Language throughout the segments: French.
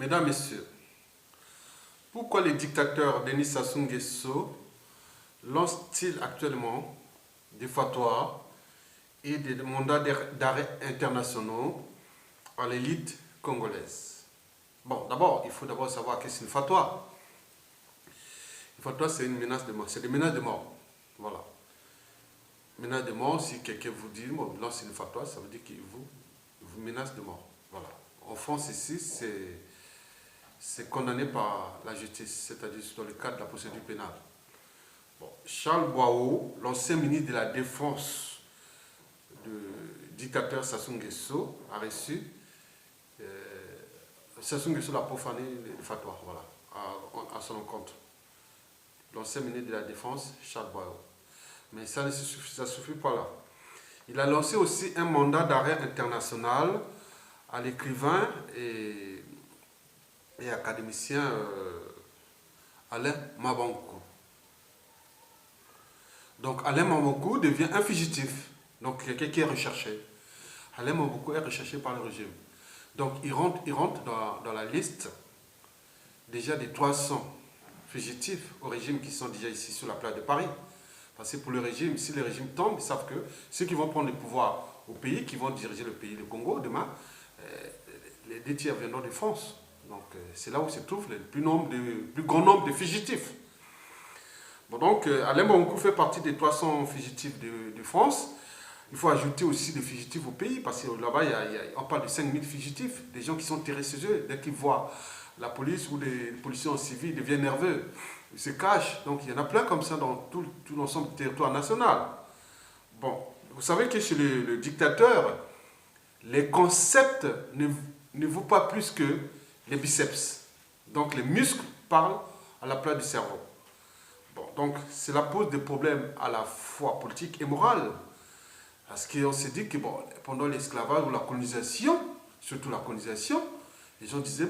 Mesdames, Messieurs, pourquoi les dictateurs Denis Sassou Nguesso lancent-ils actuellement des fatwas et des mandats d'arrêt internationaux à l'élite congolaise? Bon, d'abord, il faut d'abord savoir qu'est-ce qu'une fatwa. Une fatwa, c'est une menace de mort. C'est des menaces de mort. Voilà. Menace de mort, si quelqu'un vous dit, bon, lance une fatwa, ça veut dire qu'il vous menace de mort. Voilà. En France, ici, c'est condamné par la justice, c'est-à-dire dans le cadre de la procédure pénale. Bon, Charles Boao, l'ancien ministre de la Défense du dictateur Sassou Nguesso, a reçu. Sassou Nguesso l'a profané le fatwa, voilà, à son encontre. L'ancien ministre de la Défense, Charles Boao. Mais ça ne suffit pas là. Il a lancé aussi un mandat d'arrêt international à l'écrivain et académicien Alain Mabankou. Donc Alain Mabankou devient un fugitif, donc quelqu'un qui est recherché. Alain Mabankou est recherché par le régime. Donc il rentre dans la liste déjà des 300 fugitifs au régime qui sont déjà ici sur la place de Paris. Parce que pour le régime, si le régime tombe, ils savent que ceux qui vont prendre le pouvoir au pays, qui vont diriger le pays, le Congo, demain, les 2 tiers viendront de France. Donc c'est là où se trouve le plus grand nombre de fugitifs. Bon, donc Alain Mabankou fait partie des 300 fugitifs de France. Il faut ajouter aussi des fugitifs au pays, parce que là-bas, on parle de 5000 fugitifs, des gens qui sont terrés chez eux. Dès qu'ils voient la police ou les policiers en civil, ils deviennent nerveux, ils se cachent. Donc il y en a plein comme ça dans tout l'ensemble du territoire national. Bon, vous savez que chez le dictateur, les concepts ne vaut pas plus que les biceps. Donc les muscles parlent à la place du cerveau. Bon, donc cela pose des problèmes à la fois politiques et morales. Parce qu'on s'est dit que bon, pendant l'esclavage ou la colonisation, surtout la colonisation, les gens disaient,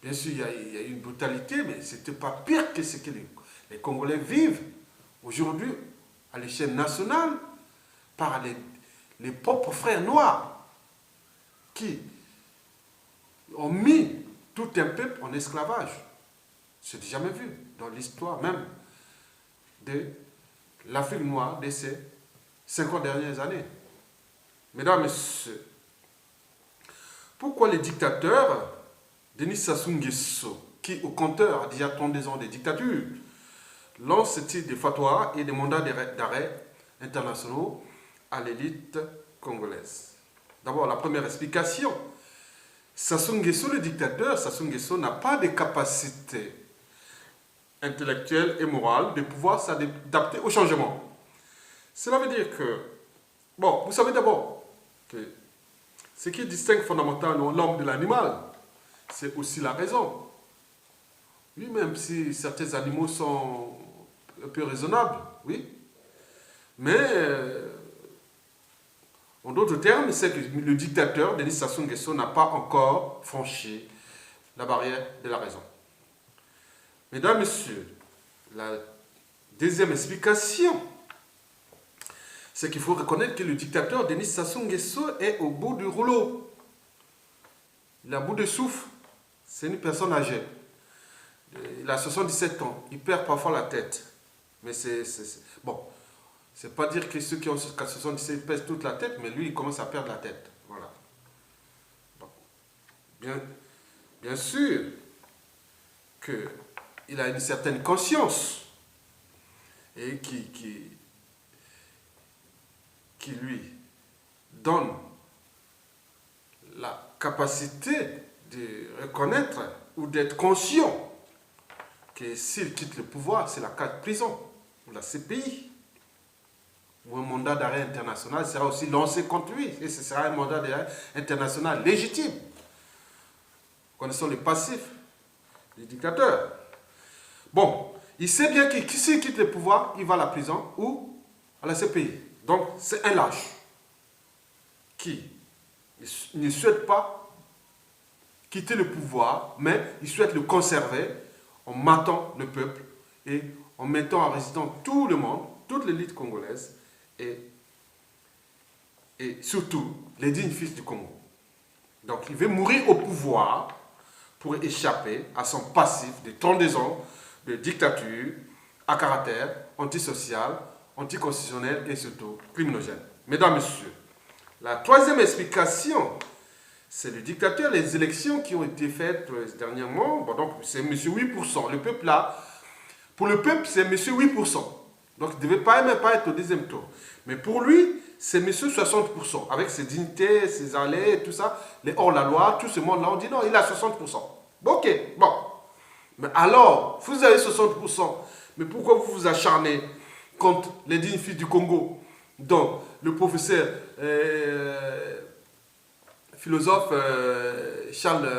bien sûr il y a eu une brutalité, mais ce n'était pas pire que ce que les Congolais vivent aujourd'hui à l'échelle nationale par les propres frères noirs qui ont mis tout un peuple en esclavage. Ce n'est jamais vu dans l'histoire même de l'Afrique noire de ces 50 dernières années. Mesdames et messieurs, pourquoi les dictateurs, Denis Sassou Nguesso, qui au compteur a déjà 32 ans de dictature, lancent ce type de fatwas et des mandats d'arrêt internationaux à l'élite congolaise? D'abord, la première explication, Sassou Nguesso, le dictateur, Sassou Nguesso n'a pas de capacité intellectuelle et morale de pouvoir s'adapter au changement. Cela veut dire que, bon, vous savez d'abord que ce qui distingue fondamentalement l'homme de l'animal, c'est aussi la raison. Oui, même si certains animaux sont un peu raisonnables, oui. Mais, en d'autres termes, c'est que le dictateur, Denis Sassou Nguesso, n'a pas encore franchi la barrière de la raison. Mesdames, Messieurs, la deuxième explication, c'est qu'il faut reconnaître que le dictateur Denis Sassou Nguesso est au bout du rouleau. Il est à bout de souffle. C'est une personne âgée. Il a 77 ans. Il perd parfois la tête. Mais bon, c'est pas dire que ceux qui ont 77 pèsent toute la tête, mais lui, il commence à perdre la tête. Voilà. Bon. Bien sûr qu'il a une certaine conscience et qui lui donne la capacité de reconnaître ou d'être conscient que s'il quitte le pouvoir, c'est la carte prison ou la CPI ou un mandat d'arrêt international sera aussi lancé contre lui et ce sera un mandat d'arrêt international légitime. Connaissons le passif du dictateur. Bon, il sait bien que s'il quitte le pouvoir, il va à la prison ou à la CPI. Donc, c'est un lâche qui ne souhaite pas quitter le pouvoir, mais il souhaite le conserver en matant le peuple et en mettant en résidence tout le monde, toute l'élite congolaise et surtout les dignes fils du Congo. Donc, il veut mourir au pouvoir pour échapper à son passif de 32 ans de dictature à caractère antisocial, anticonstitutionnel et surtout criminogène. Mesdames, Messieurs, la troisième explication, c'est le dictateur, les élections qui ont été faites dernièrement. Bon, donc, c'est M. 8%. Le peuple là, pour le peuple, c'est M. 8%. Donc, il ne devait même pas être au deuxième tour. Mais pour lui, c'est M. 60%. Avec ses dignités, ses allées, tout ça, les hors-la-loi, tout ce monde-là, on dit non, il a 60%. Bon, ok, bon. Mais alors, vous avez 60%. Mais pourquoi vous vous acharnez contre les dignes filles du Congo, dont le professeur philosophe Charles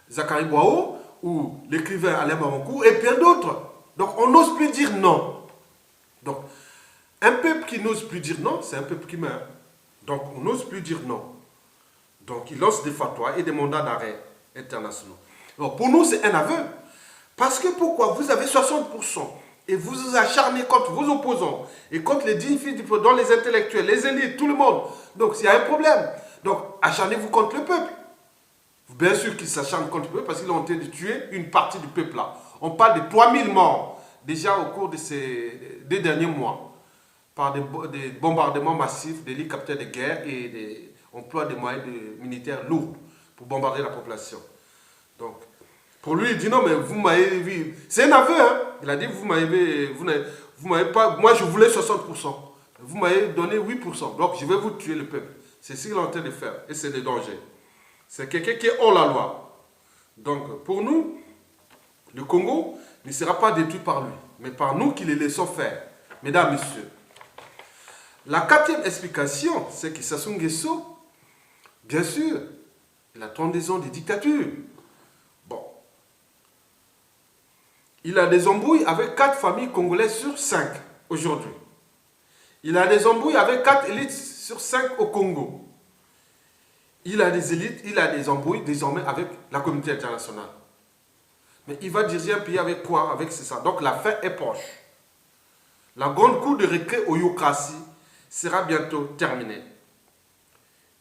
Zachary Boao ou l'écrivain Alain Marankou et bien d'autres. Donc on n'ose plus dire non. Donc un peuple qui n'ose plus dire non, c'est un peuple qui meurt. Donc on n'ose plus dire non. Donc il lance des fatwas et des mandats d'arrêt internationaux. Donc pour nous c'est un aveu. Parce que pourquoi? Vous avez 60% et vous vous acharnez contre vos opposants et contre les dignes filles du peuple, dans les intellectuels, les élites, tout le monde. Donc s'il y a un problème, donc acharnez-vous contre le peuple. Bien sûr qu'ils s'acharnent contre le peuple parce qu'ils ont tenté de tuer une partie du peuple là. On parle de 3000 morts déjà au cours de ces 2 derniers mois par des bombardements massifs d'hélicoptères de guerre et des emplois de moyens militaires lourds pour bombarder la population. Donc, pour lui, il dit non, mais vous m'avez vu. C'est un aveu, hein. Il a dit vous m'avez pas. Moi, je voulais 60%. Vous m'avez donné 8%. Donc, je vais vous tuer le peuple. C'est ce qu'il est en train de faire. Et c'est le danger. C'est quelqu'un qui est hors la loi. Donc, pour nous, le Congo ne sera pas détruit par lui, mais par nous qui le laissons faire. Mesdames, Messieurs. La 4e explication, c'est que Sassou Nguesso, bien sûr, il a 32 ans de dictature. Bon. Il a des embrouilles avec 4 familles congolaises sur 5 aujourd'hui. Il a des embrouilles avec 4 élites sur 5 au Congo. Il a des élites, il a des embrouilles désormais avec la communauté internationale. Mais il va diriger un pays avec quoi? Avec ça. Donc la fin est proche. La grande cour de récré au Yokrasi sera bientôt terminée.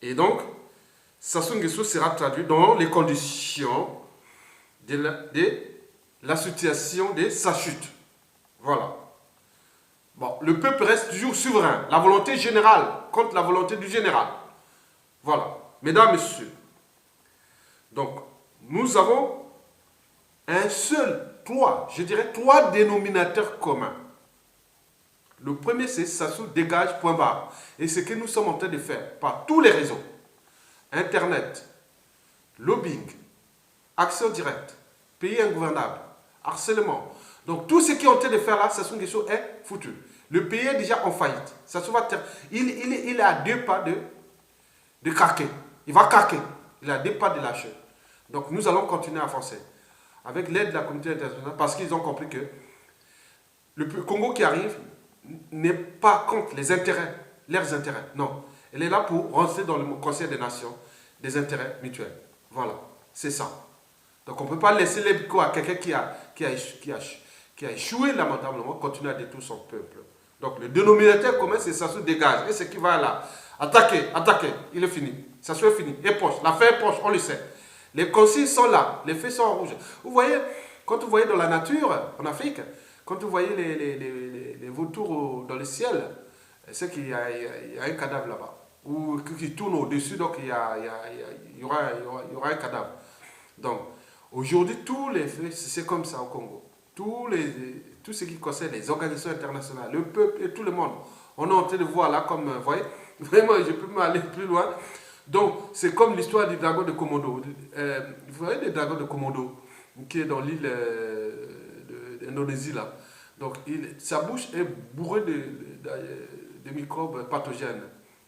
Et donc, Sassou Nguesso sera traduit dans les conditions de la situation de sa chute. Voilà. Bon, le peuple reste toujours souverain. La volonté générale contre la volonté du général. Voilà. Mesdames, Messieurs. Donc, nous avons un seul, je dirais 3 dénominateurs communs. Le premier, c'est Sassou dégage, point barre. Et ce que nous sommes en train de faire par tous les réseaux, Internet, lobbying, action directe, pays ingouvernable, harcèlement. Donc tout ce qu'ils ont en train de faire là, Sassou Nguesso est foutu. Le pays est déjà en faillite. Sassou va il est à 2 pas de craquer. Il va craquer. Il est à 2 pas de lâcher. Donc nous allons continuer à avancer avec l'aide de la communauté internationale parce qu'ils ont compris que le Congo qui arrive n'est pas contre les intérêts, leurs intérêts. Non. Elle est là pour rentrer dans le Conseil des Nations des intérêts mutuels. Voilà. C'est ça. Donc on ne peut pas laisser les bicots à quelqu'un qui a échoué lamentablement continuer à détruire son peuple. Donc le dénominateur commun, c'est Sassou dégage. Et ce qui va là, attaquer, il est fini. Sassou est fini. Et proche. La fin est proche, on le sait. Les consignes sont là, les faits sont en rouge. Vous voyez, quand vous voyez dans la nature, en Afrique, quand vous voyez les vautours dans le ciel, c'est qu'il y a un cadavre là-bas. Ou qui tourne au-dessus, donc il y aura un cadavre. Donc, aujourd'hui, tous les faits, c'est comme ça au Congo. Tout ce qui concerne les organisations internationales, le peuple et tout le monde. On est en train de voir là, comme, vous voyez, vraiment, je peux m'aller plus loin. Donc, c'est comme l'histoire du dragon de Komodo. Vous voyez le dragon de Komodo, qui est dans l'île d'Indonésie, là. Donc, sa bouche est bourrée de microbes pathogènes.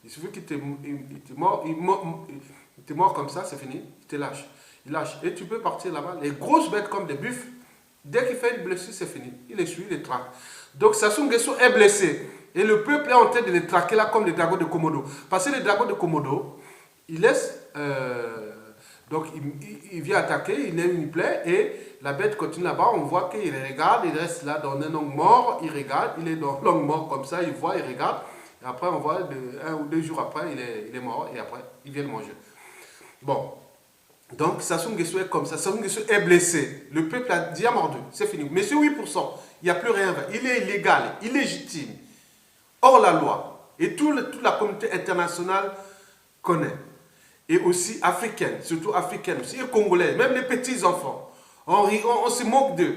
Il suffit qu'il t'est mort comme ça, c'est fini, il te lâche. Il lâche. Et tu peux partir là-bas. Les grosses bêtes comme des buffles, dès qu'il fait une blessure, c'est fini. Il les suit, il les traque. Donc, Sassou Nguesso est blessé. Et le peuple est en train de les traquer là comme les dragons de Komodo. Parce que les dragons de Komodo, il laisse, donc il vient attaquer, il a une plaie et la bête continue là-bas, on voit qu'il regarde, il reste là dans un angle mort, il regarde, il est dans l'angle mort comme ça, il voit, il regarde, et après on voit 1 ou 2 jours après, il est mort et après il vient le manger. Bon, Donc Sassou Nguesso est comme ça. Sassou Nguesso est blessé. Le peuple a dit à mordu. C'est fini. Mais c'est 8%. Il n'y a plus rien. Il est illégal, illégitime, hors la loi. Et toute la communauté internationale connaît. Et aussi africaine, surtout africaine, aussi et congolais, même les petits enfants. On se moque d'eux.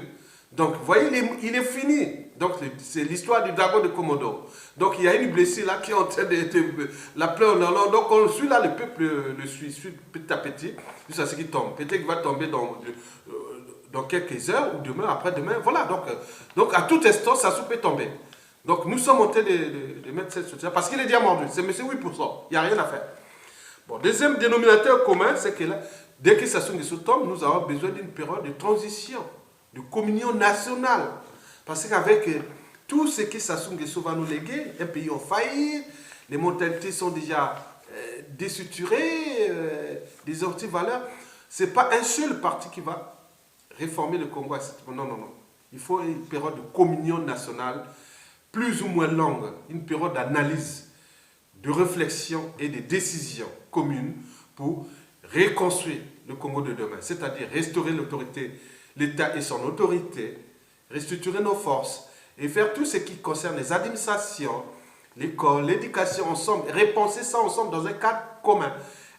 Donc, vous voyez, il est fini. Donc, c'est l'histoire du dragon de Komodo. Donc, il y a une blessure là qui est en train de la pleure. Donc, on suit là, le peuple le suit petit à petit, jusqu'à ce qu'il tombe. Peut-être qu'il va tomber dans quelques heures ou demain, après-demain. Voilà, donc à tout instant, ça peut tomber. Donc, nous sommes en train de mettre cette situation parce qu'il est déjà mordu. C'est 8%. Il n'y a rien à faire. Bon, deuxième dénominateur commun, c'est que là, dès que Sassou Nguesso tombe, nous avons besoin d'une période de transition, de communion nationale. Parce qu'avec tout ce que Sassou Nguesso va nous léguer, un pays en faillite, les mentalités sont déjà déstructurées, des anti-valeurs. Ce n'est pas un seul parti qui va réformer le Congo. Non, non, non. Il faut une période de communion nationale, plus ou moins longue, une période d'analyse, de réflexion et de décision commune pour reconstruire le Congo de demain, c'est-à-dire restaurer l'autorité, l'État et son autorité, restructurer nos forces et faire tout ce qui concerne les administrations, l'école, l'éducation ensemble, repenser ça ensemble dans un cadre commun,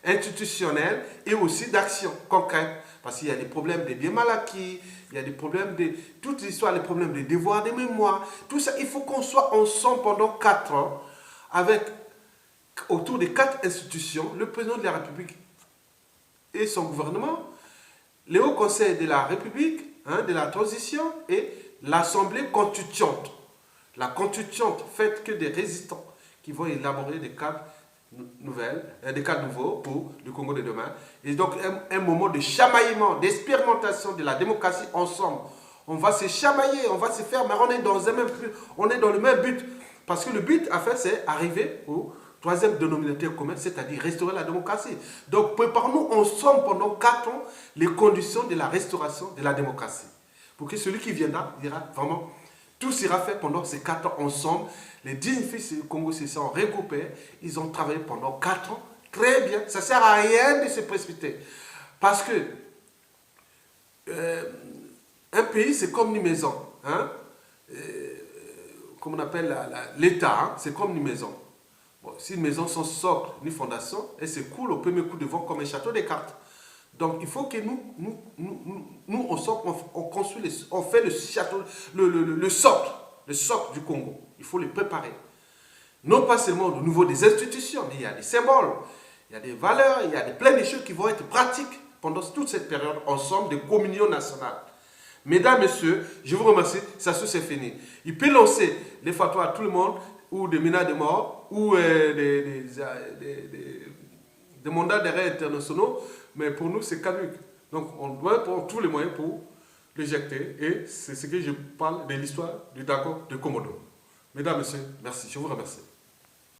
institutionnel et aussi d'action concrète. Parce qu'il y a des problèmes des biens mal acquis, il y a des problèmes de... Toute l'histoire, les problèmes des devoirs, des mémoires, tout ça, il faut qu'on soit ensemble pendant 4 ans avec autour des 4 institutions, le président de la République et son gouvernement, le Haut Conseil de la République, de la transition et l'Assemblée constituante. La constituante faite que des résistants qui vont élaborer des cadres des cadres nouveaux pour le Congo de demain. Et donc un moment de chamaillement, d'expérimentation de la démocratie ensemble. On va se chamailler, on va se faire, mais on est dans le même but. Parce que le but, en fait, c'est arriver au troisième dénominateur commun, c'est-à-dire restaurer la démocratie. Donc, préparons-nous ensemble pendant 4 ans les conditions de la restauration de la démocratie. Pour que celui qui viendra dira vraiment, tout sera fait pendant ces 4 ans ensemble. Les 10 fils du Congo se sont regroupés, ils ont travaillé pendant 4 ans, très bien. Ça ne sert à rien de se précipiter. Parce que un pays, c'est comme une maison. Comme on appelle l'État, c'est comme une maison. Bon, si une maison sans socle ni fondation, elle se coule au premier coup de vent comme un château de cartes. Donc il faut que nous on construit, on fait le château, le socle du Congo. Il faut le préparer. Non pas seulement au niveau des institutions, mais il y a des symboles, il y a des valeurs, il y a plein de choses qui vont être pratiques pendant toute cette période ensemble de communion nationale. Mesdames, Messieurs, je vous remercie, ça c'est fini. Il peut lancer les fatwas à tout le monde, ou des menaces de mort, ou des mandats d'arrêt internationaux, mais pour nous c'est caduc. Donc on doit prendre tous les moyens pour l'éjecter, et c'est ce que je parle de l'histoire du dragon de Komodo. Mesdames, Messieurs, merci, je vous remercie.